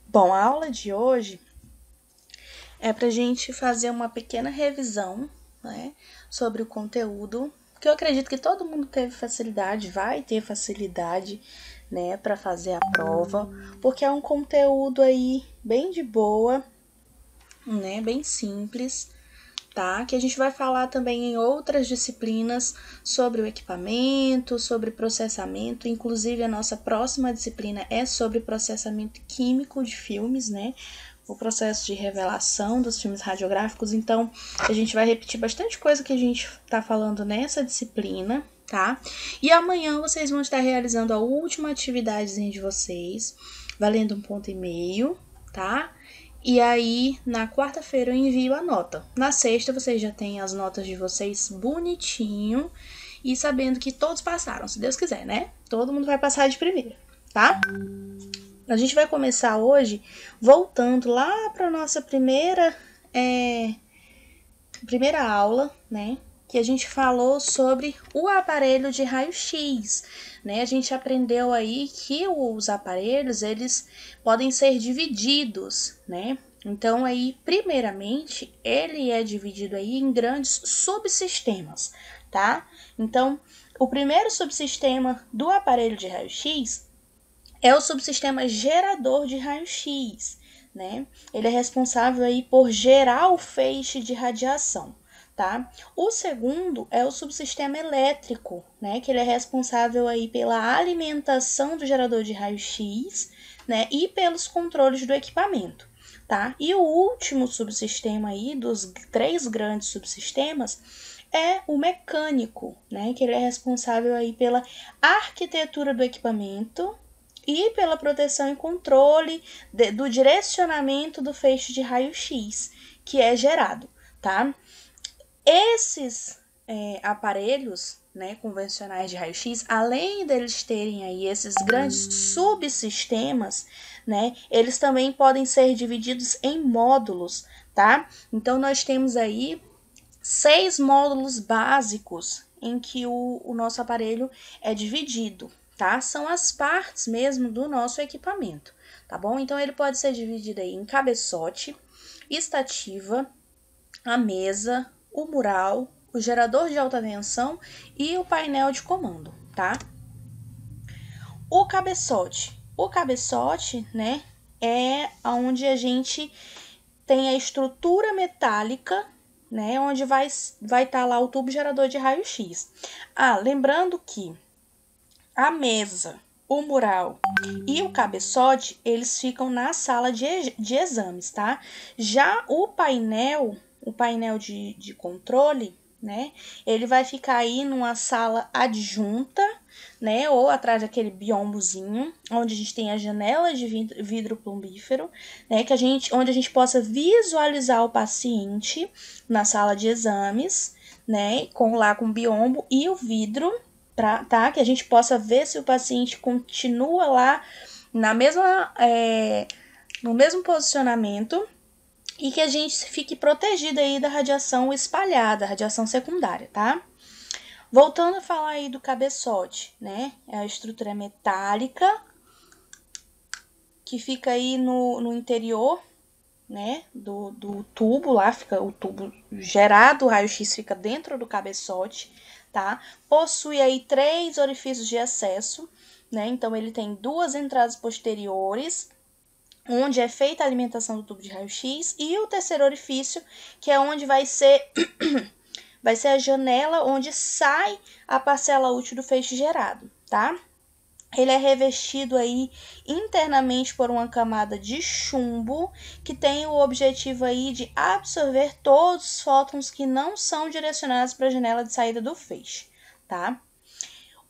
Bom, a aula de hoje é para a gente fazer uma pequena revisão, né, sobre o conteúdo, que eu acredito que todo mundo teve facilidade, vai ter facilidade, né, para fazer a prova, porque é um conteúdo aí bem de boa, né, bem simples, tá? Que a gente vai falar também em outras disciplinas sobre o equipamento, sobre processamento, inclusive a nossa próxima disciplina é sobre processamento químico de filmes, né? O processo de revelação dos filmes radiográficos, então a gente vai repetir bastante coisa que a gente tá falando nessa disciplina, tá? E amanhã vocês vão estar realizando a última atividadezinha de vocês, valendo 1,5 ponto, tá? E aí, na quarta-feira eu envio a nota. Na sexta, vocês já têm as notas de vocês bonitinho e sabendo que todos passaram, se Deus quiser, né? Todo mundo vai passar de primeira, tá? A gente vai começar hoje voltando lá para nossa primeira aula, né? Que a gente falou sobre o aparelho de raio-x, né? A gente aprendeu aí que os aparelhos, eles podem ser divididos, né? Então aí, primeiramente, ele é dividido aí em grandes subsistemas, tá? Então, o primeiro subsistema do aparelho de raio-x é o subsistema gerador de raio-x, né? Ele é responsável aí por gerar o feixe de radiação, tá? O segundo é o subsistema elétrico, né? Que ele é responsável aí pela alimentação do gerador de raio-x, né? E pelos controles do equipamento, tá? E o último subsistema aí dos 3 grandes subsistemas é o mecânico, né? Que ele é responsável aí pela arquitetura do equipamento e pela proteção e controle do direcionamento do feixe de raio-x que é gerado, tá? Esses aparelhos, né, convencionais de raio-x, além deles terem aí esses grandes subsistemas, né, eles também podem ser divididos em módulos, tá? Então nós temos aí 6 módulos básicos em que o nosso aparelho é dividido, tá? São as partes mesmo do nosso equipamento, tá bom? Então ele pode ser dividido aí em cabeçote, estativa, a mesa, o mural, o gerador de alta tensão e o painel de comando, tá? O cabeçote, né, é onde a gente tem a estrutura metálica, né, onde vai estar lá o tubo gerador de raio-x. Lembrando que a mesa, o mural e o cabeçote, eles ficam na sala de exames, tá? Já o painel de controle, né, ele vai ficar aí numa sala adjunta, né, ou atrás daquele biombozinho, onde a gente tem a janela de vidro plumbífero, né, onde a gente possa visualizar o paciente na sala de exames, né, com biombo e o vidro, tá, que a gente possa ver se o paciente continua lá na mesma, no mesmo posicionamento e que a gente fique protegido aí da radiação espalhada, radiação secundária, tá? Voltando a falar aí do cabeçote, né? É a estrutura metálica que fica aí no interior, né? Do tubo lá, fica o tubo gerado, o raio-x fica dentro do cabeçote, tá? Possui aí 3 orifícios de acesso, né? Então ele tem 2 entradas posteriores, onde é feita a alimentação do tubo de raio-x, e o terceiro orifício, que é onde vai ser a janela onde sai a parcela útil do feixe gerado, tá? Ele é revestido aí internamente por uma camada de chumbo que tem o objetivo aí de absorver todos os fótons que não são direcionados para a janela de saída do feixe, tá?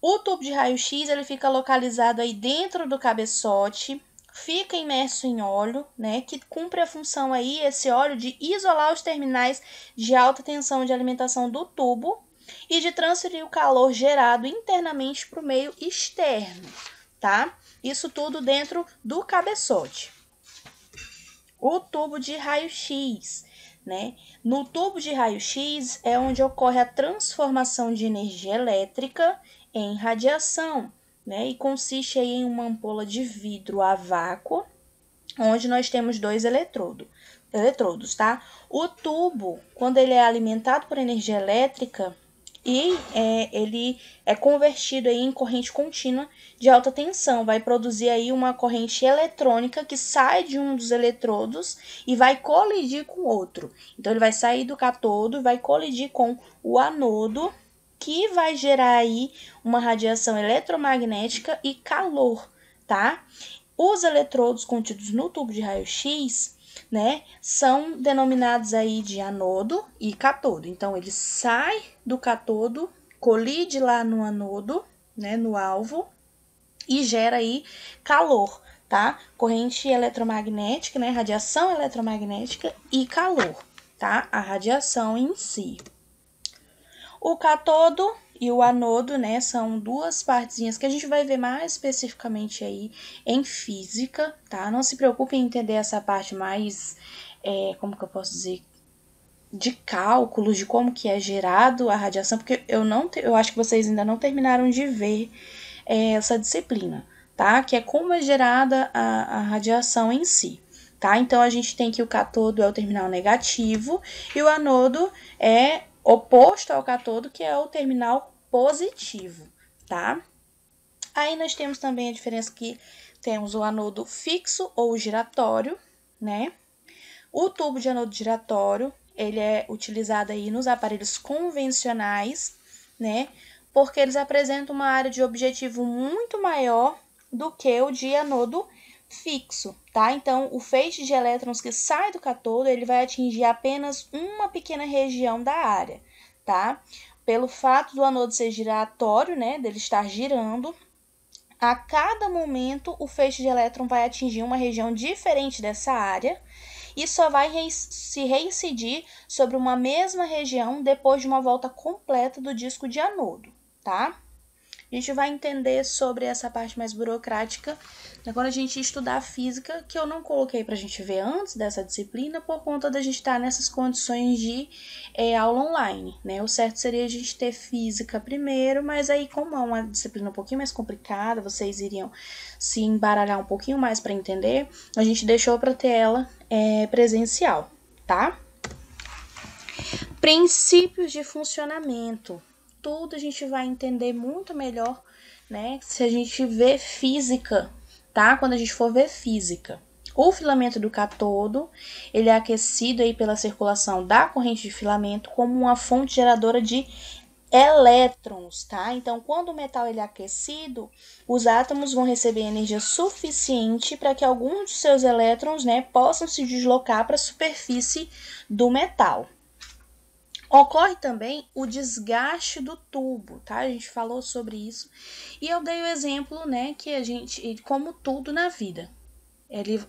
O tubo de raio-x ele fica localizado aí dentro do cabeçote, fica imerso em óleo, né, que cumpre a função aí, esse óleo, de isolar os terminais de alta tensão de alimentação do tubo e de transferir o calor gerado internamente para o meio externo, tá? Isso tudo dentro do cabeçote. O tubo de raio-x, né? No tubo de raio-x é onde ocorre a transformação de energia elétrica em radiação, né? E consiste aí em uma ampola de vidro a vácuo, onde nós temos dois eletrodos, tá? O tubo, quando ele é alimentado por energia elétrica, ele é convertido aí em corrente contínua de alta tensão, vai produzir aí uma corrente eletrônica que sai de um dos eletrodos e vai colidir com o outro. Então, ele vai sair do cátodo e vai colidir com o anodo, que vai gerar aí uma radiação eletromagnética e calor, tá? Os eletrodos contidos no tubo de raio-x, né, são denominados aí de anodo e cátodo. Então, ele sai do cátodo, colide lá no anodo, né, no alvo, e gera aí calor, tá? Corrente eletromagnética, né, radiação eletromagnética e calor, tá? A radiação em si. O cátodo e o anodo, né, são duas partezinhas que a gente vai ver mais especificamente aí em física, tá? Não se preocupe em entender essa parte mais, como que eu posso dizer, de cálculos, de como que é gerado a radiação, porque eu acho que vocês ainda não terminaram de ver essa disciplina, tá? Que é como é gerada a radiação em si, tá? Então, a gente tem que o cátodo é o terminal negativo e o anodo é oposto ao cátodo, que é o terminal positivo, tá? Aí nós temos também a diferença que temos o anodo fixo ou giratório, né? O tubo de anodo giratório, ele é utilizado aí nos aparelhos convencionais, né? Porque eles apresentam uma área de objetivo muito maior do que o de anodo fixo, tá? Então, o feixe de elétrons que sai do cátodo, ele vai atingir apenas uma pequena região da área, tá? Pelo fato do anodo ser giratório, né, dele estar girando, a cada momento o feixe de elétron vai atingir uma região diferente dessa área e só vai se reincidir sobre uma mesma região depois de uma volta completa do disco de anodo, tá? A gente vai entender sobre essa parte mais burocrática quando a gente estudar física, que eu não coloquei para a gente ver antes dessa disciplina, por conta da gente estar nessas condições de aula online, né? O certo seria a gente ter física primeiro, mas aí, como é uma disciplina um pouquinho mais complicada, vocês iriam se embaralhar um pouquinho mais para entender, a gente deixou para ter ela presencial, tá? Princípios de funcionamento. Tudo a gente vai entender muito melhor, né, se a gente vê física, tá? Quando a gente for ver física. O filamento do cátodo, ele é aquecido aí pela circulação da corrente de filamento como uma fonte geradora de elétrons, tá? Então, quando o metal ele é aquecido, os átomos vão receber energia suficiente para que alguns de seus elétrons, né, possam se deslocar para a superfície do metal. Ocorre também o desgaste do tubo, tá? A gente falou sobre isso. E eu dei o exemplo, né, que como tudo na vida,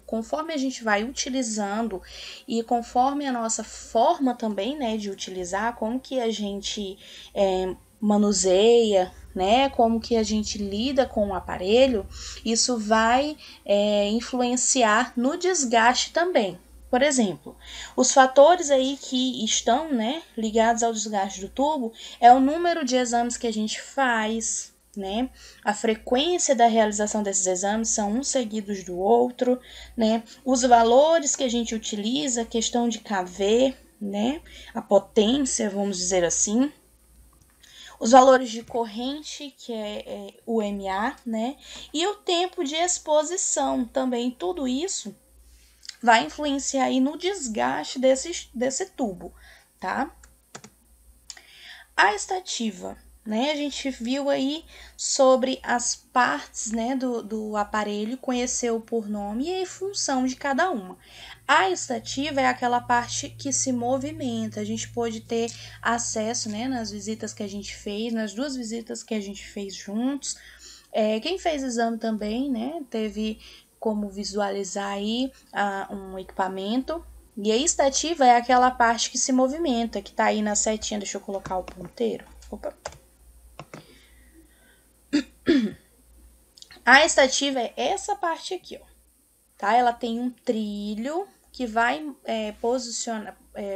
conforme a gente vai utilizando e conforme a nossa forma também, né, de utilizar, como que a gente manuseia, né, como que a gente lida com o aparelho, isso vai influenciar no desgaste também. Por exemplo, os fatores aí que estão, né, ligados ao desgaste do tubo é o número de exames que a gente faz, né, a frequência da realização desses exames são uns seguidos do outro, né, os valores que a gente utiliza, questão de kV, né, a potência, vamos dizer assim, os valores de corrente, que é o mA, né, e o tempo de exposição também, tudo isso vai influenciar aí no desgaste desse tubo, tá? A estativa, né? A gente viu aí sobre as partes, né, do aparelho, conheceu por nome e a função de cada uma. A estativa é aquela parte que se movimenta. A gente pôde ter acesso, né, nas visitas que a gente fez, nas 2 visitas que a gente fez juntos. Quem fez exame também, né, teve como visualizar aí um equipamento. E a estativa é aquela parte que se movimenta, que tá aí na setinha. Deixa eu colocar o ponteiro. Opa. A estativa é essa parte aqui, ó. Tá? Ela tem um trilho que vai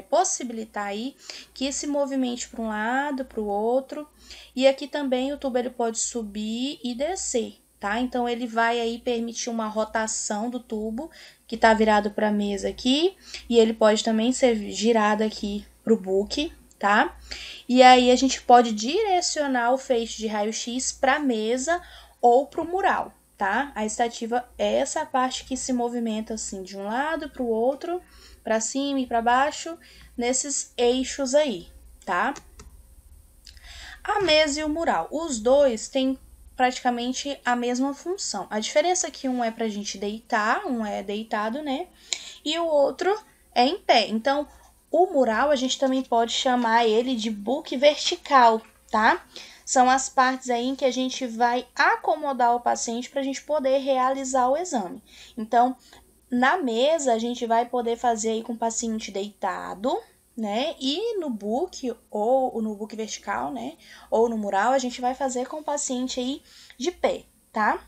possibilitar aí que se movimente para um lado, para o outro. E aqui também o tubo ele pode subir e descer, tá? Então, ele vai aí permitir uma rotação do tubo, que tá virado para a mesa aqui, e ele pode também ser girado aqui pro book, tá? E aí, a gente pode direcionar o feixe de raio-x para a mesa ou pro mural, tá? A estativa é essa parte que se movimenta assim de um lado para o outro, para cima e para baixo, nesses eixos aí, tá? A mesa e o mural, os dois têm praticamente a mesma função. A diferença é que um é pra gente deitar, um é deitado, né? E o outro é em pé. Então, o mural a gente também pode chamar ele de book vertical, tá? São as partes aí em que a gente vai acomodar o paciente para a gente poder realizar o exame. Então, na mesa, a gente vai poder fazer aí com o paciente deitado, né? E no book, ou no book vertical, né? Ou no mural, a gente vai fazer com o paciente aí de pé, tá?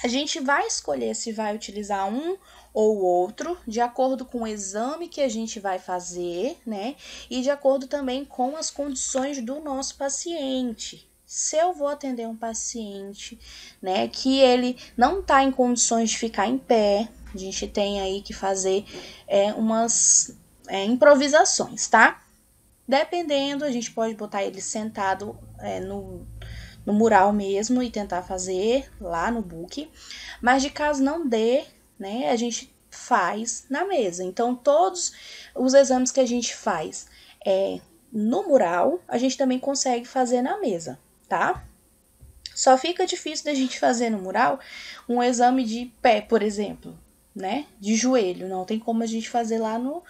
A gente vai escolher se vai utilizar um ou outro, de acordo com o exame que a gente vai fazer, né? E de acordo também com as condições do nosso paciente. Se eu vou atender um paciente, né, que ele não está em condições de ficar em pé, a gente tem aí que fazer umas improvisações, tá? Dependendo, a gente pode botar ele sentado no mural mesmo e tentar fazer lá no book. Mas de caso não dê, né, a gente faz na mesa. Então, todos os exames que a gente faz no mural, a gente também consegue fazer na mesa, tá? Só fica difícil da gente fazer no mural um exame de pé, por exemplo, né? De joelho. Não tem como a gente fazer lá no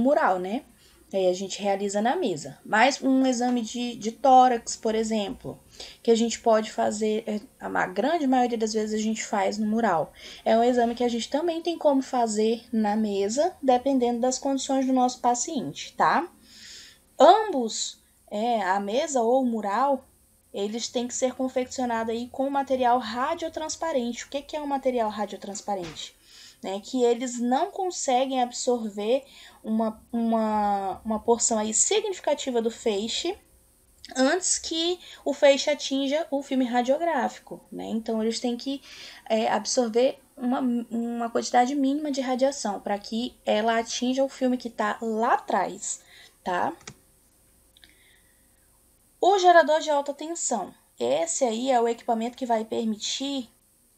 mural, né? Aí a gente realiza na mesa. Mas um exame de tórax, por exemplo, que a gente pode fazer, a grande maioria das vezes a gente faz no mural. É um exame que a gente também tem como fazer na mesa, dependendo das condições do nosso paciente, tá? Ambos, a mesa ou o mural, eles têm que ser confeccionados aí com material radiotransparente. O que é um material radiotransparente? Né, que eles não conseguem absorver uma porção aí significativa do feixe antes que o feixe atinja o filme radiográfico, né? Então, eles têm que absorver uma quantidade mínima de radiação para que ela atinja o filme que está lá atrás, tá? O gerador de alta tensão. Esse aí é o equipamento que vai permitir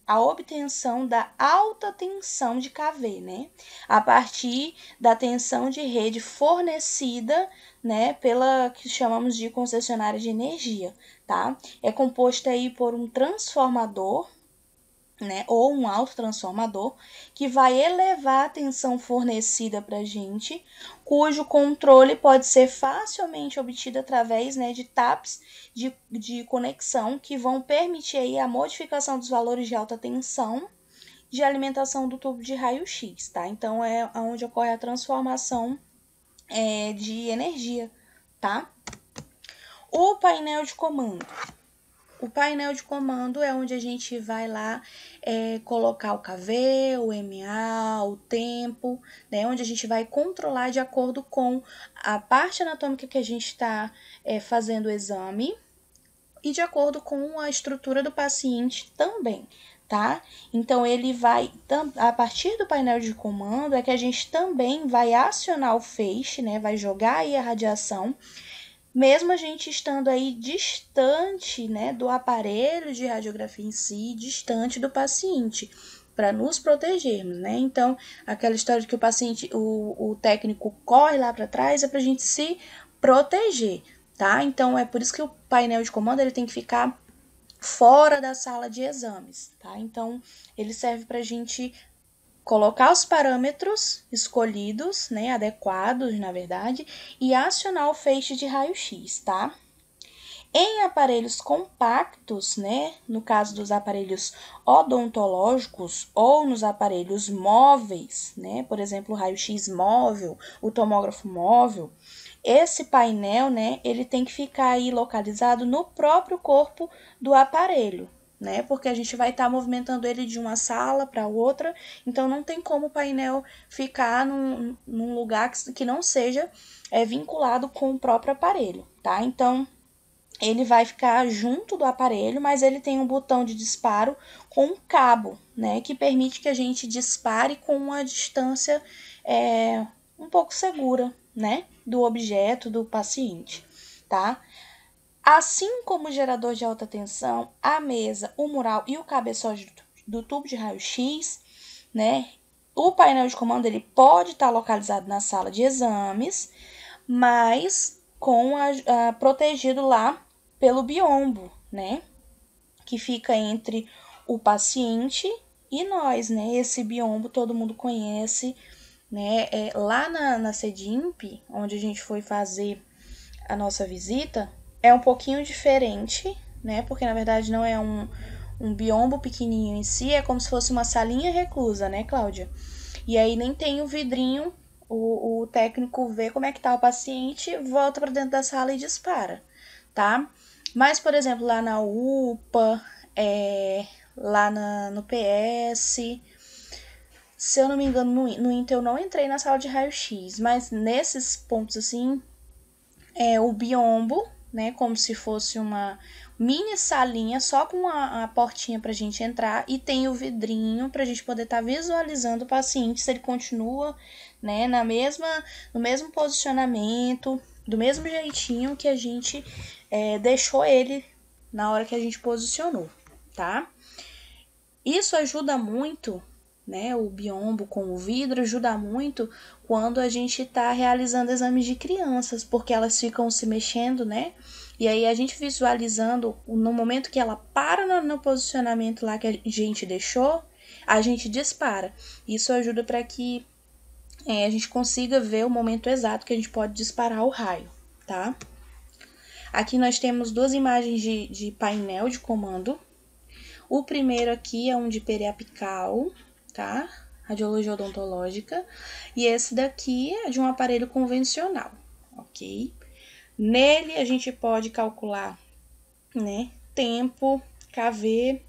a obtenção da alta tensão de KV, né? A partir da tensão de rede fornecida, né, pela que chamamos de concessionária de energia, tá? É composto aí por um transformador, né, ou um autotransformador, que vai elevar a tensão fornecida para a gente, cujo controle pode ser facilmente obtido através, né, de taps de conexão, que vão permitir aí a modificação dos valores de alta tensão de alimentação do tubo de raio-x, tá? Então, é onde ocorre a transformação de energia, tá? O painel de comando. O painel de comando é onde a gente vai lá colocar o KV, o MA, o tempo, né? Onde a gente vai controlar de acordo com a parte anatômica que a gente está fazendo o exame e de acordo com a estrutura do paciente também, tá? Então, ele vai, a partir do painel de comando, é que a gente também vai acionar o feixe, né? Vai jogar aí a radiação, mesmo a gente estando aí distante, né, do aparelho de radiografia em si, distante do paciente, para nos protegermos, né? Então, aquela história de que o paciente, o técnico corre lá para trás é para a gente se proteger, tá? Então, é por isso que o painel de comando ele tem que ficar fora da sala de exames, tá? Então, ele serve para a gente colocar os parâmetros escolhidos, né, adequados, na verdade, e acionar o feixe de raio-x, tá? Em aparelhos compactos, né, no caso dos aparelhos odontológicos ou nos aparelhos móveis, né, por exemplo, o raio-x móvel, o tomógrafo móvel, esse painel, né, ele tem que ficar aí localizado no próprio corpo do aparelho, né? Porque a gente vai estar movimentando ele de uma sala para outra, então não tem como o painel ficar num lugar que não seja vinculado com o próprio aparelho, tá? Então, ele vai ficar junto do aparelho, mas ele tem um botão de disparo com um cabo, né, que permite que a gente dispare com uma distância um pouco segura, né, do objeto, do paciente, tá? Assim como o gerador de alta tensão, a mesa, o mural e o cabeçote do tubo de raio-x, né, o painel de comando ele pode estar localizado na sala de exames, mas protegido lá pelo biombo, né? Que fica entre o paciente e nós, né? Esse biombo todo mundo conhece, né? Lá na CEDIMP, onde a gente foi fazer a nossa visita, é um pouquinho diferente, né? Porque na verdade não é um biombo pequenininho em si, é como se fosse uma salinha reclusa, né, Cláudia? E aí nem tem o vidrinho, o técnico vê como é que tá o paciente, volta para dentro da sala e dispara, tá? Mas, por exemplo, lá na UPA, lá no PS, se eu não me engano, no Intel eu não entrei na sala de raio-x, mas nesses pontos assim, o biombo, né, como se fosse uma mini salinha só com a portinha pra gente entrar e tem o vidrinho pra gente poder estar visualizando o paciente se ele continua, né, no mesmo posicionamento, do mesmo jeitinho que a gente deixou ele na hora que a gente posicionou, tá? Isso ajuda muito, né? O biombo com o vidro ajuda muito quando a gente está realizando exames de crianças, porque elas ficam se mexendo, né? E aí a gente visualizando, no momento que ela para no posicionamento lá que a gente deixou, a gente dispara. Isso ajuda para que a gente consiga ver o momento exato que a gente pode disparar o raio, tá? Aqui nós temos duas imagens de painel de comando. O primeiro aqui é um de periapical, tá? Radiologia odontológica. E esse daqui é de um aparelho convencional, ok? Nele a gente pode calcular, né, tempo, KV,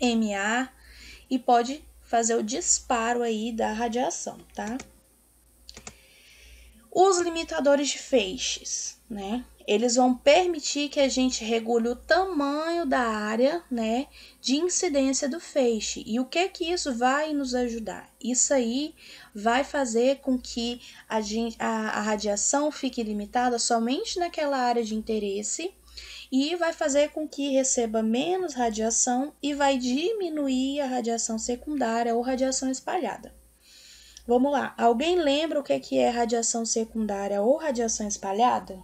MA e pode fazer o disparo aí da radiação, tá? Os limitadores de feixes, né? Eles vão permitir que a gente regule o tamanho da área, né, de incidência do feixe. E o que isso vai nos ajudar? Isso aí vai fazer com que a radiação fique limitada somente naquela área de interesse e vai fazer com que receba menos radiação e vai diminuir a radiação secundária ou radiação espalhada. Vamos lá, alguém lembra o que é radiação secundária ou radiação espalhada?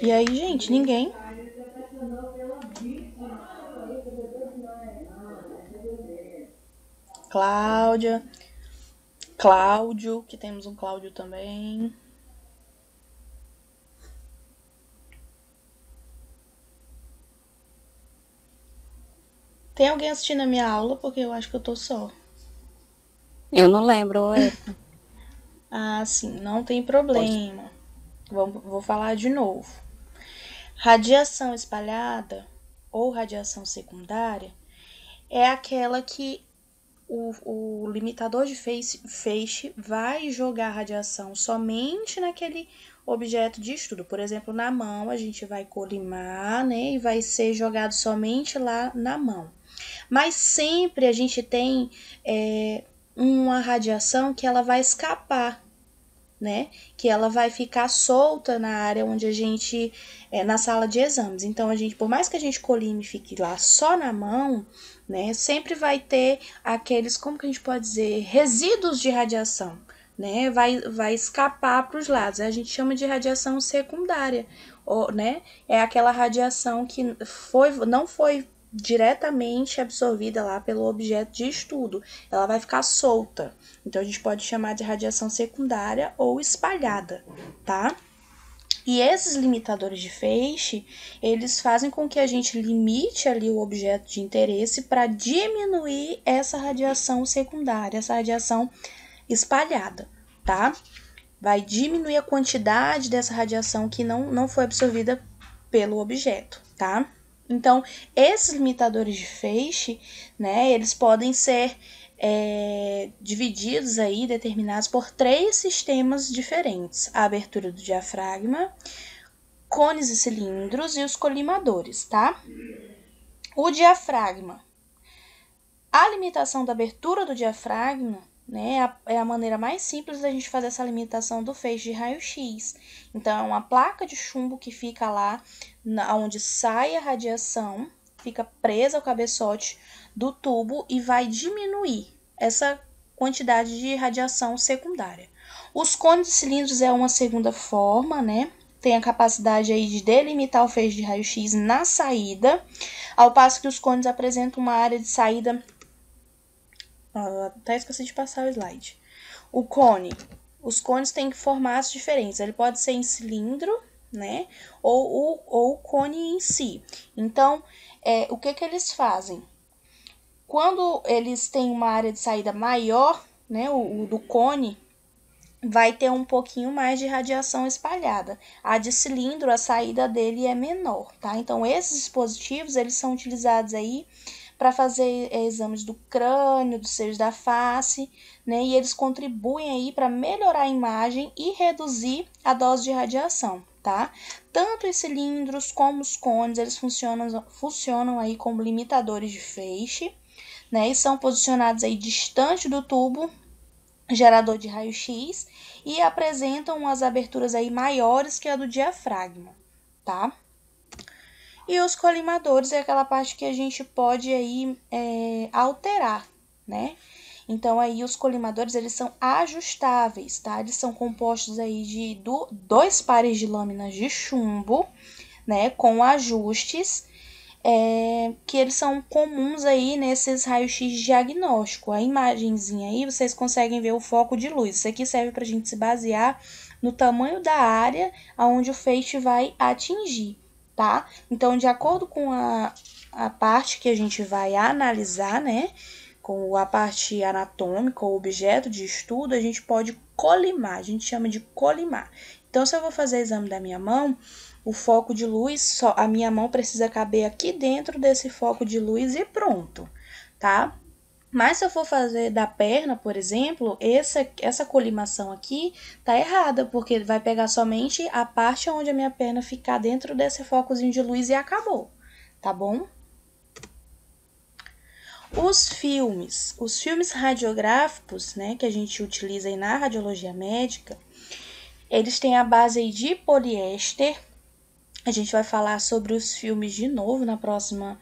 E aí, gente, ninguém? Cláudia, Cláudio, que temos um Cláudio também. Tem alguém assistindo a minha aula? Porque eu acho que eu tô só. Eu não lembro, Ah, sim, não tem problema. Vou falar de novo. Radiação espalhada ou radiação secundária é aquela que o limitador de feixe vai jogar radiação somente naquele objeto de estudo. Por exemplo, na mão a gente vai colimar, né, e vai ser jogado somente lá na mão. Mas sempre a gente tem uma radiação que ela vai escapar, né? Que ela vai ficar solta na área onde a gente na sala de exames. Então a gente, por mais que a gente colime e fique lá só na mão, né? Sempre vai ter aqueles, como que a gente pode dizer, resíduos de radiação, né? Vai escapar para os lados. A gente chama de radiação secundária, né? É aquela radiação que não foi diretamente absorvida lá pelo objeto de estudo. Ela vai ficar solta. Então a gente pode chamar de radiação secundária ou espalhada, tá? E esses limitadores de feixe, eles fazem com que a gente limite ali o objeto de interesse para diminuir essa radiação secundária, essa radiação espalhada, tá? Vai diminuir a quantidade dessa radiação que não foi absorvida pelo objeto, tá? Então, esses limitadores de feixe, né, eles podem ser divididos aí, determinados por 3 sistemas diferentes: a abertura do diafragma, cones e cilindros e os colimadores, tá? O diafragma. A limitação da abertura do diafragma, né, é a maneira mais simples da gente fazer essa limitação do feixe de raio-x. Então, é uma placa de chumbo que fica lá onde sai a radiação, fica presa ao cabeçote do tubo e vai diminuir essa quantidade de radiação secundária. Os cones e cilindros é uma segunda forma, né? Tem a capacidade aí de delimitar o feixe de raio-x na saída, ao passo que os cones apresentam uma área de saída. Até esqueci de passar o slide. O cone. Os cones têm formatos diferentes. Ele pode ser em cilindro, né? Ou o cone em si. Então, o que eles fazem? Quando eles têm uma área de saída maior, né? O do cone vai ter um pouquinho mais de radiação espalhada. A de cilindro, a saída dele é menor, tá? Então, esses dispositivos, eles são utilizados aí para fazer exames do crânio, dos seios da face, né? E eles contribuem aí para melhorar a imagem e reduzir a dose de radiação, tá? Tanto os cilindros como os cones, eles funcionam aí como limitadores de feixe, né? E são posicionados aí distante do tubo gerador de raio-x e apresentam as aberturas aí maiores que a do diafragma, tá? E os colimadores é aquela parte que a gente pode aí alterar, né? Então, aí os colimadores, eles são ajustáveis, tá? Eles são compostos aí de 2 pares de lâminas de chumbo, né? Com ajustes, que eles são comuns aí nesses raios-x diagnóstico. A imagenzinha aí, vocês conseguem ver o foco de luz. Isso aqui serve para a gente se basear no tamanho da área onde o feixe vai atingir, tá? Então, de acordo com a parte que a gente vai analisar, né? Com a parte anatômica ou objeto de estudo, a gente pode colimar, a gente chama de colimar. Então, se eu vou fazer exame da minha mão, o foco de luz, a minha mão precisa caber aqui dentro desse foco de luz e pronto, tá? Mas se eu for fazer da perna, por exemplo, essa colimação aqui tá errada, porque vai pegar somente a parte onde a minha perna ficar dentro desse focozinho de luz e acabou, tá bom? Os filmes radiográficos, né, que a gente utiliza aí na radiologia médica, eles têm a base aí de poliéster. A gente vai falar sobre os filmes de novo na próxima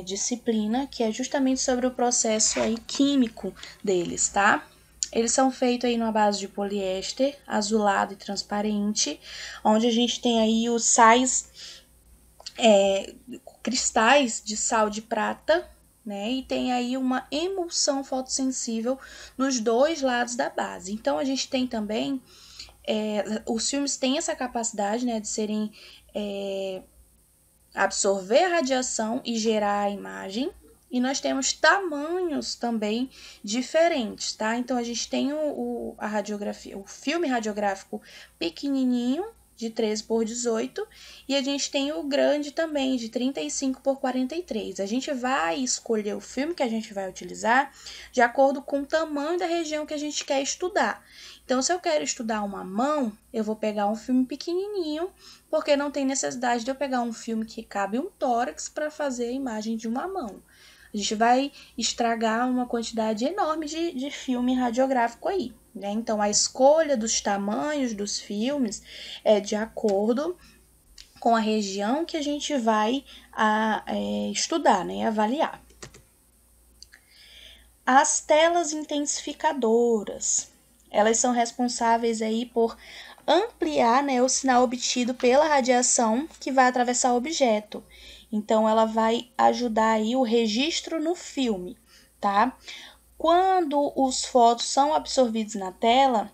disciplina, que é justamente sobre o processo aí químico deles, tá? Eles são feitos aí numa base de poliéster, azulado e transparente, onde a gente tem aí os sais, cristais de sal de prata, né? E tem aí uma emulsão fotossensível nos 2 lados da base. Então, a gente tem também, os filmes têm essa capacidade, né, de serem absorver a radiação e gerar a imagem, e nós temos tamanhos também diferentes, tá? Então, a gente tem a radiografia, o filme radiográfico pequenininho, de 13 por 18, e a gente tem o grande também, de 35 por 43. A gente vai escolher o filme que a gente vai utilizar de acordo com o tamanho da região que a gente quer estudar. Então, se eu quero estudar uma mão, eu vou pegar um filme pequenininho, porque não tem necessidade de eu pegar um filme que cabe um tórax para fazer a imagem de uma mão. A gente vai estragar uma quantidade enorme de filme radiográfico aí, né? Então, a escolha dos tamanhos dos filmes é de acordo com a região que a gente vai estudar, né? Avaliar. As telas intensificadoras, elas são responsáveis aí por ampliar, né, o sinal obtido pela radiação que vai atravessar o objeto. Então, ela vai ajudar aí o registro no filme, tá? Quando os fótons são absorvidos na tela,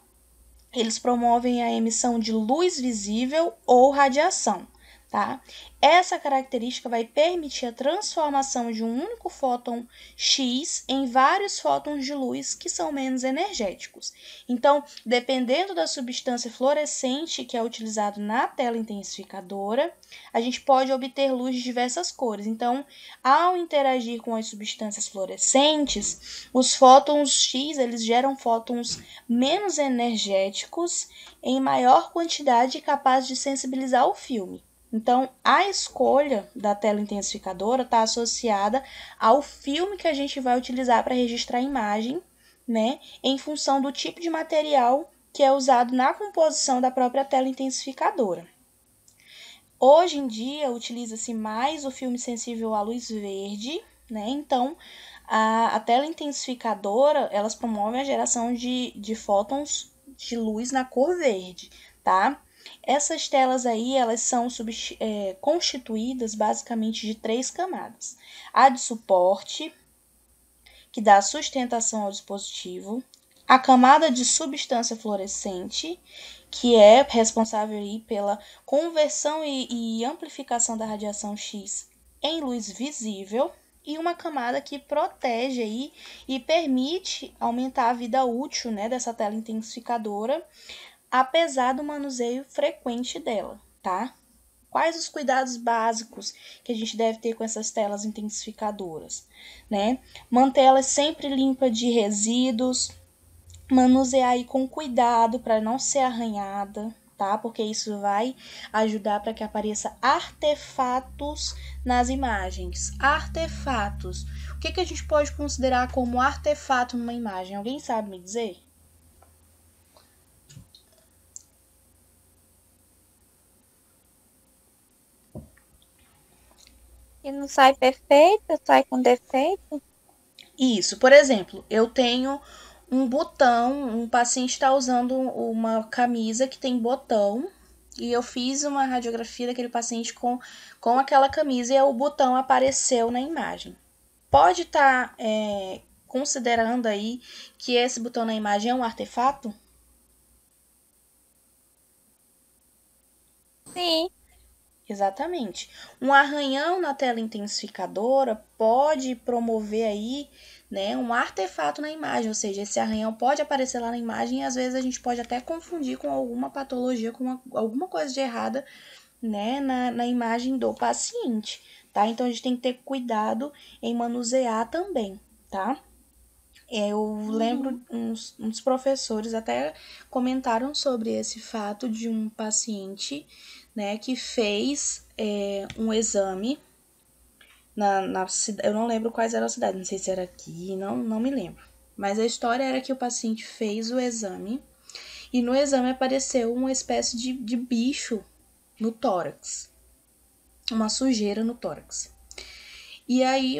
eles promovem a emissão de luz visível ou radiação, tá? Essa característica vai permitir a transformação de um único fóton X em vários fótons de luz que são menos energéticos. Então, dependendo da substância fluorescente que é utilizado na tela intensificadora, a gente pode obter luz de diversas cores. Então, ao interagir com as substâncias fluorescentes, os fótons X, eles geram fótons menos energéticos em maior quantidade e capazes de sensibilizar o filme. Então, a escolha da tela intensificadora está associada ao filme que a gente vai utilizar para registrar a imagem, né, em função do tipo de material que é usado na composição da própria tela intensificadora. Hoje em dia, utiliza-se mais o filme sensível à luz verde, né? Então, a tela intensificadora, elas promovem a geração de fótons de luz na cor verde, tá? Essas telas aí, elas são constituídas basicamente de 3 camadas. A de suporte, que dá sustentação ao dispositivo. A camada de substância fluorescente, que é responsável aí pela conversão e amplificação da radiação X em luz visível. E uma camada que protege aí e permite aumentar a vida útil, né, dessa tela intensificadora, apesar do manuseio frequente dela, tá? Quais os cuidados básicos que a gente deve ter com essas telas intensificadoras, né? Mantê-las sempre limpas de resíduos, manusear aí com cuidado para não ser arranhada, tá? Porque isso vai ajudar para que apareça artefatos nas imagens. Artefatos. O que a gente pode considerar como artefato numa imagem? Alguém sabe me dizer? E não sai perfeito, sai com defeito? Isso, por exemplo, eu tenho um botão, um paciente está usando uma camisa que tem botão e eu fiz uma radiografia daquele paciente com aquela camisa e o botão apareceu na imagem. Pode estar considerando aí que esse botão na imagem é um artefato? Sim. Exatamente. Um arranhão na tela intensificadora pode promover aí, né, um artefato na imagem, ou seja, esse arranhão pode aparecer lá na imagem e às vezes a gente pode até confundir com alguma patologia, com alguma coisa de errada, né, na imagem do paciente, tá? Então a gente tem que ter cuidado em manusear também, tá? Eu lembro uns professores até comentaram sobre esse fato de um paciente, né, que fez um exame na cidade, eu não lembro quais eram as cidades, não sei se era aqui, não me lembro. Mas a história era que o paciente fez o exame e no exame apareceu uma espécie de bicho no tórax, uma sujeira no tórax. E aí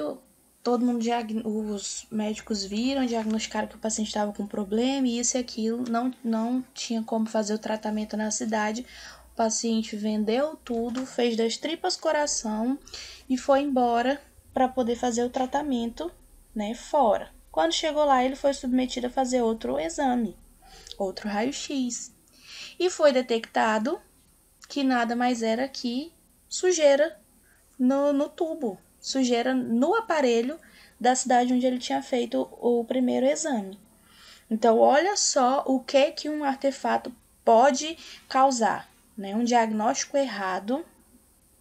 todo mundo, os médicos viram, diagnosticaram que o paciente estava com problema e isso e aquilo, não tinha como fazer o tratamento na cidade. O paciente vendeu tudo, fez das tripas coração e foi embora para poder fazer o tratamento, né, fora. Quando chegou lá, ele foi submetido a fazer outro exame, outro raio-x. E foi detectado que nada mais era que sujeira no tubo, sujeira no aparelho da cidade onde ele tinha feito o primeiro exame. Então, olha só o que um artefato pode causar, né? Um diagnóstico errado,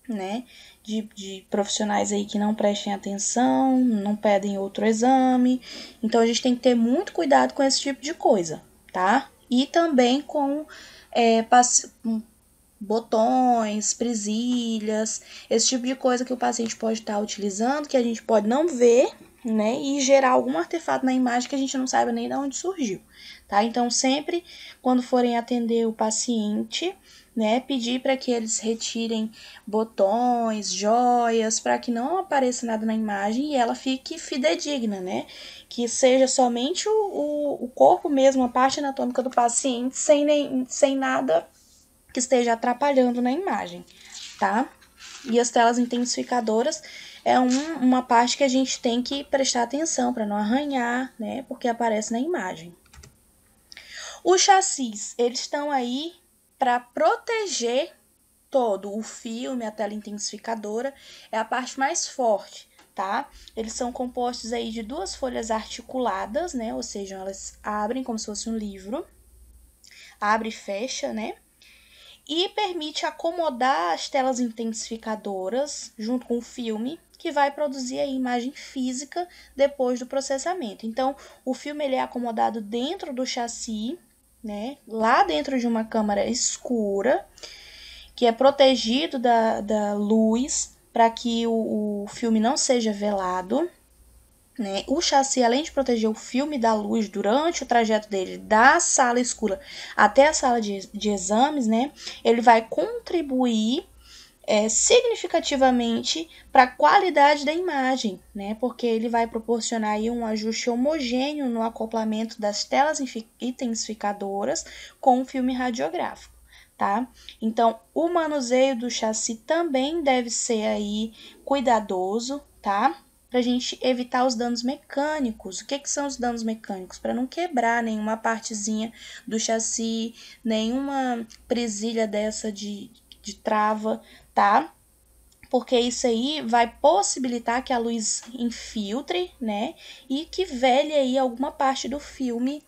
né? De profissionais aí que não prestem atenção, não pedem outro exame. Então, a gente tem que ter muito cuidado com esse tipo de coisa, tá? E também com botões, presilhas, esse tipo de coisa que o paciente pode estar utilizando, que a gente pode não ver, né, e gerar algum artefato na imagem que a gente não saiba nem de onde surgiu, tá? Então, sempre quando forem atender o paciente, né, pedir para que eles retirem botões, joias, para que não apareça nada na imagem e ela fique fidedigna, né? Que seja somente o corpo mesmo, a parte anatômica do paciente, sem nada que esteja atrapalhando na imagem, tá? E as telas intensificadoras é uma parte que a gente tem que prestar atenção para não arranhar, né? Porque aparece na imagem. Os chassis, eles estão aí para proteger todo, o filme, a tela intensificadora, é a parte mais forte, tá? Eles são compostos aí de duas folhas articuladas, né? Ou seja, elas abrem como se fosse um livro, abre e fecha, né? E permite acomodar as telas intensificadoras junto com o filme, que vai produzir a imagem física depois do processamento. Então, o filme ele é acomodado dentro do chassi, né? Lá dentro de uma câmara escura, que é protegido da luz para que o filme não seja velado. Né? O chassi, além de proteger o filme da luz durante o trajeto dele da sala escura até a sala de exames, né? Ele vai contribuir significativamente para a qualidade da imagem, né? Porque ele vai proporcionar aí um ajuste homogêneo no acoplamento das telas intensificadoras com o filme radiográfico. Tá? Então, o manuseio do chassi também deve ser aí cuidadoso, tá? Para a gente evitar os danos mecânicos. O que são os danos mecânicos? Para não quebrar nenhuma partezinha do chassi, nenhuma presilha dessa de trava, tá? Porque isso aí vai possibilitar que a luz infiltre, né? E que vele aí alguma parte do filme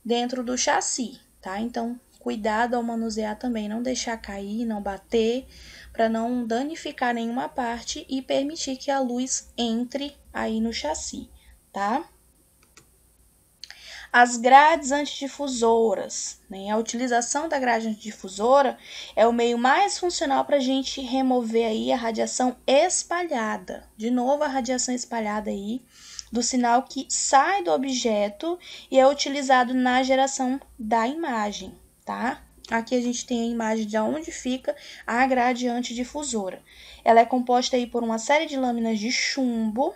dentro do chassi, tá? Então, cuidado ao manusear também, não deixar cair, não bater, para não danificar nenhuma parte e permitir que a luz entre aí no chassi, tá? As grades antidifusoras, né? A utilização da grade antidifusora é o meio mais funcional para a gente remover aí a radiação espalhada. De novo, a radiação espalhada aí do sinal que sai do objeto e é utilizado na geração da imagem, tá? Aqui a gente tem a imagem de onde fica a grade antidifusora. Ela é composta aí por uma série de lâminas de chumbo,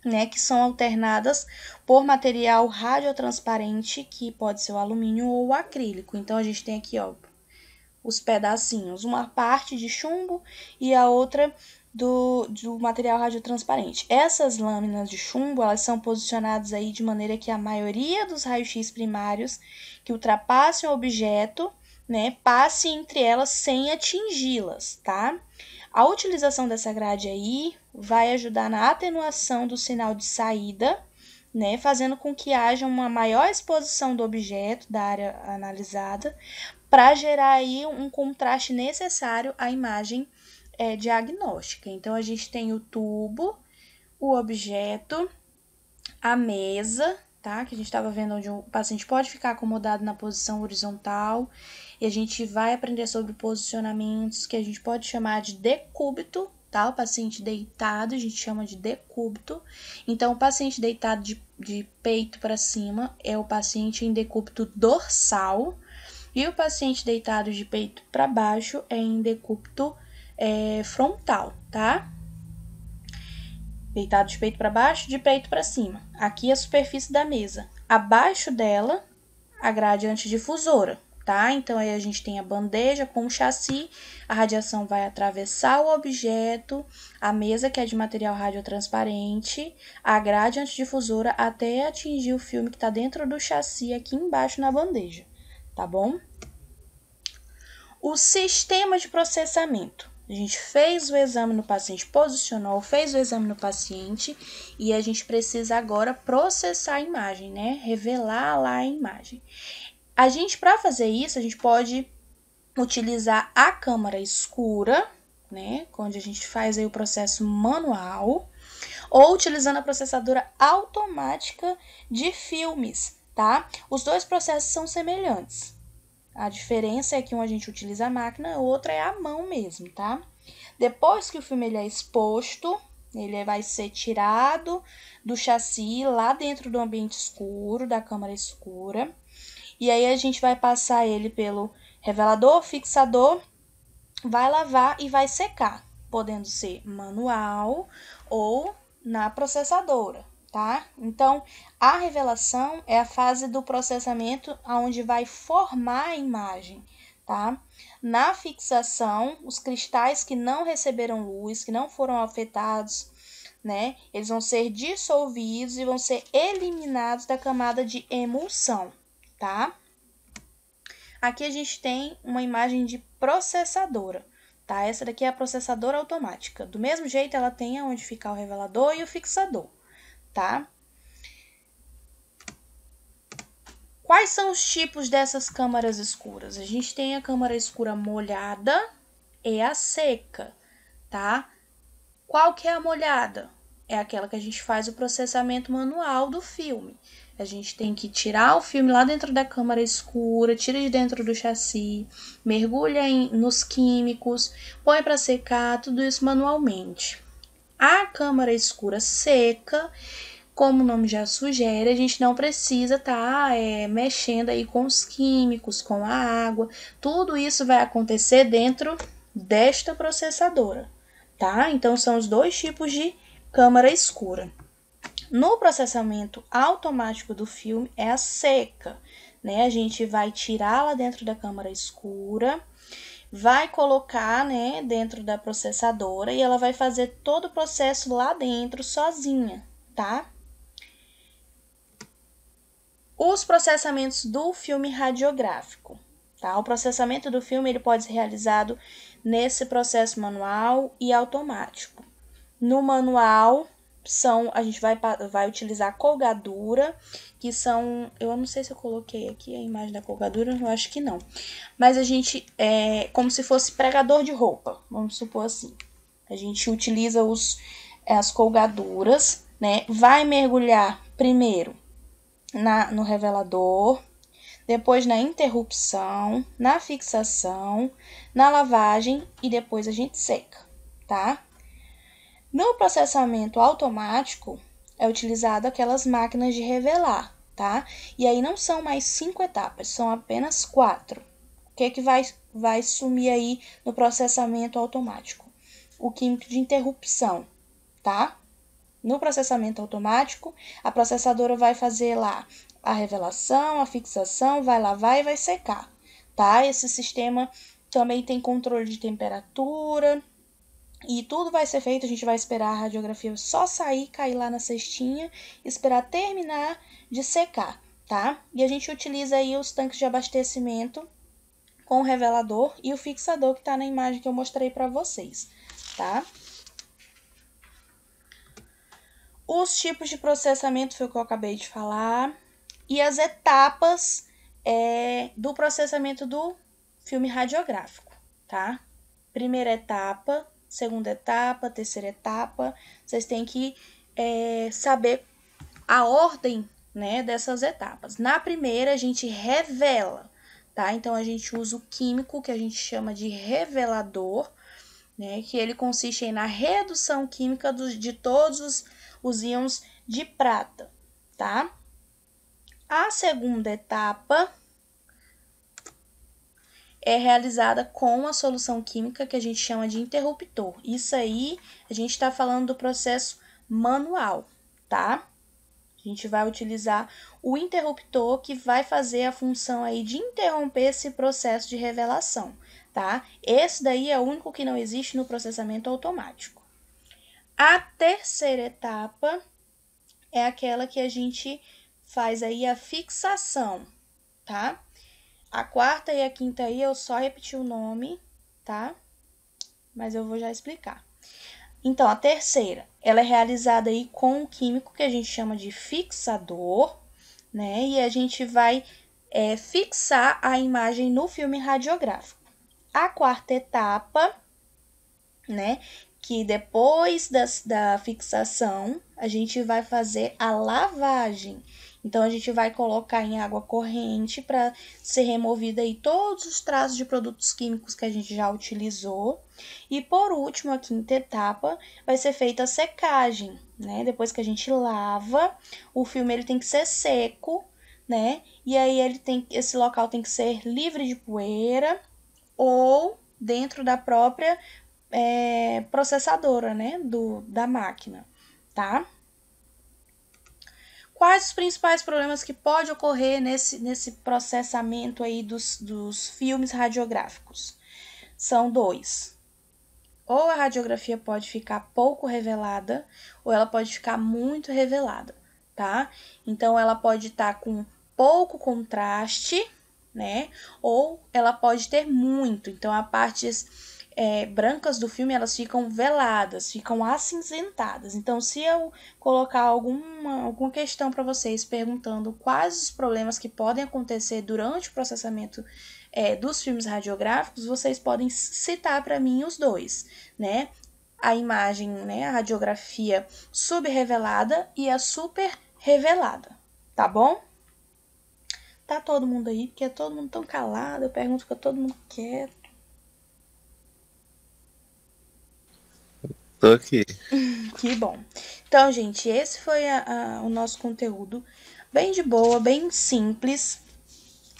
né, que são alternadas por material radiotransparente, que pode ser o alumínio ou o acrílico. Então, a gente tem aqui, ó, os pedacinhos, uma parte de chumbo e a outra do material radiotransparente. Essas lâminas de chumbo, elas são posicionadas aí de maneira que a maioria dos raios-x primários que ultrapassem o objeto, né, passe entre elas sem atingi-las, tá? A utilização dessa grade aí vai ajudar na atenuação do sinal de saída, né, fazendo com que haja uma maior exposição do objeto, da área analisada, para gerar aí um contraste necessário à imagem diagnóstica. Então, a gente tem o tubo, o objeto, a mesa, tá? Que a gente estava vendo onde o paciente pode ficar acomodado na posição horizontal. E a gente vai aprender sobre posicionamentos que a gente pode chamar de decúbito, tá? O paciente deitado, a gente chama de decúbito. Então, o paciente deitado de peito para cima é o paciente em decúbito dorsal. E o paciente deitado de peito para baixo é em decúbito frontal, tá? Deitado de peito para baixo, de peito para cima. Aqui a superfície da mesa. Abaixo dela, a grade antidifusora, tá? Então, aí a gente tem a bandeja com o chassi, a radiação vai atravessar o objeto, a mesa, que é de material radiotransparente, a grade antidifusora até atingir o filme que está dentro do chassi aqui embaixo na bandeja, tá bom? O sistema de processamento. A gente fez o exame no paciente, posicionou, fez o exame no paciente e a gente precisa agora processar a imagem, né? Revelar lá a imagem. A gente, para fazer isso, a gente pode utilizar a câmara escura, né? Onde a gente faz aí o processo manual, ou utilizando a processadora automática de filmes, tá? Os dois processos são semelhantes. A diferença é que um a gente utiliza a máquina, o outro é a mão mesmo, tá? Depois que o filme ele é exposto, ele vai ser tirado do chassi lá dentro do ambiente escuro, da câmara escura. E aí a gente vai passar ele pelo revelador, fixador, vai lavar e vai secar, podendo ser manual ou na processadora, tá? Então, a revelação é a fase do processamento onde vai formar a imagem, tá? Na fixação, os cristais que não receberam luz, que não foram afetados, né? Eles vão ser dissolvidos e vão ser eliminados da camada de emulsão, tá? Aqui a gente tem uma imagem de processadora. tá? Essa daqui é a processadora automática. Do mesmo jeito, ela tem onde ficar o revelador e o fixador, tá? Quais são os tipos dessas câmaras escuras? A gente tem a câmara escura molhada e a seca, tá? Qual que é a molhada? É aquela que a gente faz o processamento manual do filme. A gente tem que tirar o filme lá dentro da câmara escura, tira de dentro do chassi, mergulha nos químicos, põe para secar, tudo isso manualmente. A câmara escura seca, como o nome já sugere, a gente não precisa estar mexendo aí com os químicos, com a água. Tudo isso vai acontecer dentro desta processadora, tá? Então, são os dois tipos de câmara escura. No processamento automático do filme é a seca, né? A gente vai tirar lá dentro da câmara escura, vai colocar, né, dentro da processadora e ela vai fazer todo o processo lá dentro sozinha, tá? Os processamentos do filme radiográfico, tá? O processamento do filme ele pode ser realizado nesse processo manual e automático. No manual, a gente vai utilizar colgadura, que são, eu não sei se eu coloquei aqui a imagem da colgadura, eu acho que não. Mas a gente, como se fosse pregador de roupa, vamos supor assim. A gente utiliza as colgaduras, né? Vai mergulhar primeiro no revelador, depois na interrupção, na fixação, na lavagem e depois a gente seca, tá? No processamento automático, é utilizado aquelas máquinas de revelar, tá? E aí não são mais 5 etapas, são apenas 4. O que vai sumir aí no processamento automático? O químico de interrupção, tá? No processamento automático, a processadora vai fazer lá a revelação, a fixação, vai lavar e vai secar, tá? Esse sistema também tem controle de temperatura e tudo vai ser feito, a gente vai esperar a radiografia só sair, cair lá na cestinha, esperar terminar de secar, tá? E a gente utiliza aí os tanques de abastecimento com o revelador e o fixador que tá na imagem que eu mostrei para vocês, tá? Os tipos de processamento foi o que eu acabei de falar. E as etapas do processamento do filme radiográfico, tá? Primeira etapa, segunda etapa, terceira etapa. Vocês têm que saber a ordem, né, dessas etapas. Na primeira, a gente revela, tá? Então, a gente usa o químico que a gente chama de revelador, né? Que ele consiste na redução química de todos os íons de prata, tá? A segunda etapa é realizada com a solução química que a gente chama de interruptor. Isso aí, a gente está falando do processo manual, tá? A gente vai utilizar o interruptor que vai fazer a função aí de interromper esse processo de revelação, tá? Esse daí é o único que não existe no processamento automático. A terceira etapa é aquela que a gente faz aí a fixação, tá? A quarta e a quinta aí eu só repeti o nome, tá? Mas eu vou já explicar. Então, a terceira, ela é realizada aí com o químico que a gente chama de fixador, né? E a gente vai fixar a imagem no filme radiográfico. A quarta etapa, né? Que depois da fixação, a gente vai fazer a lavagem. Então, a gente vai colocar em água corrente para ser removida aí todos os traços de produtos químicos que a gente já utilizou. E, por último, a quinta etapa vai ser feita a secagem, né? Depois que a gente lava, o filme ele tem que ser seco, né? E aí, esse local tem que ser livre de poeira ou dentro da própria processadora, né, da máquina, tá? Quais os principais problemas que pode ocorrer nesse processamento aí dos filmes radiográficos? São 2. Ou a radiografia pode ficar pouco revelada, ou ela pode ficar muito revelada, tá? Então, ela pode estar com pouco contraste, né? Ou ela pode ter muito. Então, a parte brancas do filme, elas ficam veladas, ficam acinzentadas. Então, se eu colocar alguma questão para vocês perguntando quais os problemas que podem acontecer durante o processamento dos filmes radiográficos, vocês podem citar para mim os dois, né? A imagem, né, a radiografia subrevelada e a super revelada, tá bom? Tá todo mundo aí, porque é todo mundo tão calado, eu pergunto, fica todo mundo quieto. Tô aqui. Que bom. Então, gente, esse foi o nosso conteúdo. Bem de boa, bem simples.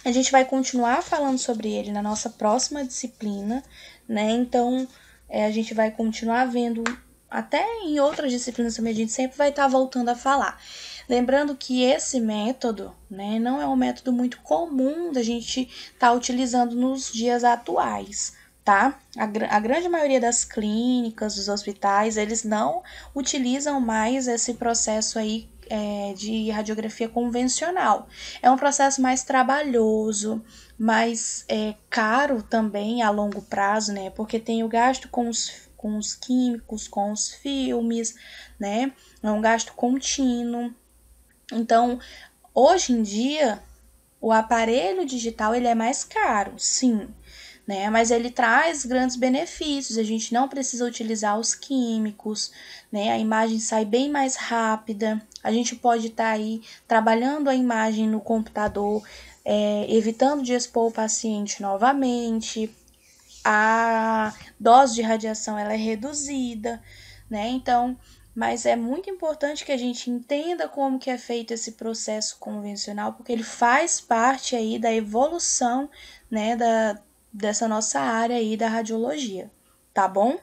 A gente vai continuar falando sobre ele na nossa próxima disciplina, né? Então, a gente vai continuar vendo, até em outras disciplinas também, a gente sempre vai estar voltando a falar. Lembrando que esse método, né, não é um método muito comum da gente estar utilizando nos dias atuais, tá? A grande maioria das clínicas, dos hospitais, eles não utilizam mais esse processo aí de radiografia convencional. É um processo mais trabalhoso, mais caro também a longo prazo, né? Porque tem o gasto com os químicos, com os filmes, né? É um gasto contínuo. Então, hoje em dia, o aparelho digital ele é mais caro, sim, né? Mas ele traz grandes benefícios. A gente não precisa utilizar os químicos, né? A imagem sai bem mais rápida. A gente pode estar aí trabalhando a imagem no computador, evitando de expor o paciente novamente. A dose de radiação ela é reduzida, né? Então, mas é muito importante que a gente entenda como que é feito esse processo convencional, porque ele faz parte aí da evolução, né, dessa nossa área aí da radiologia, tá bom?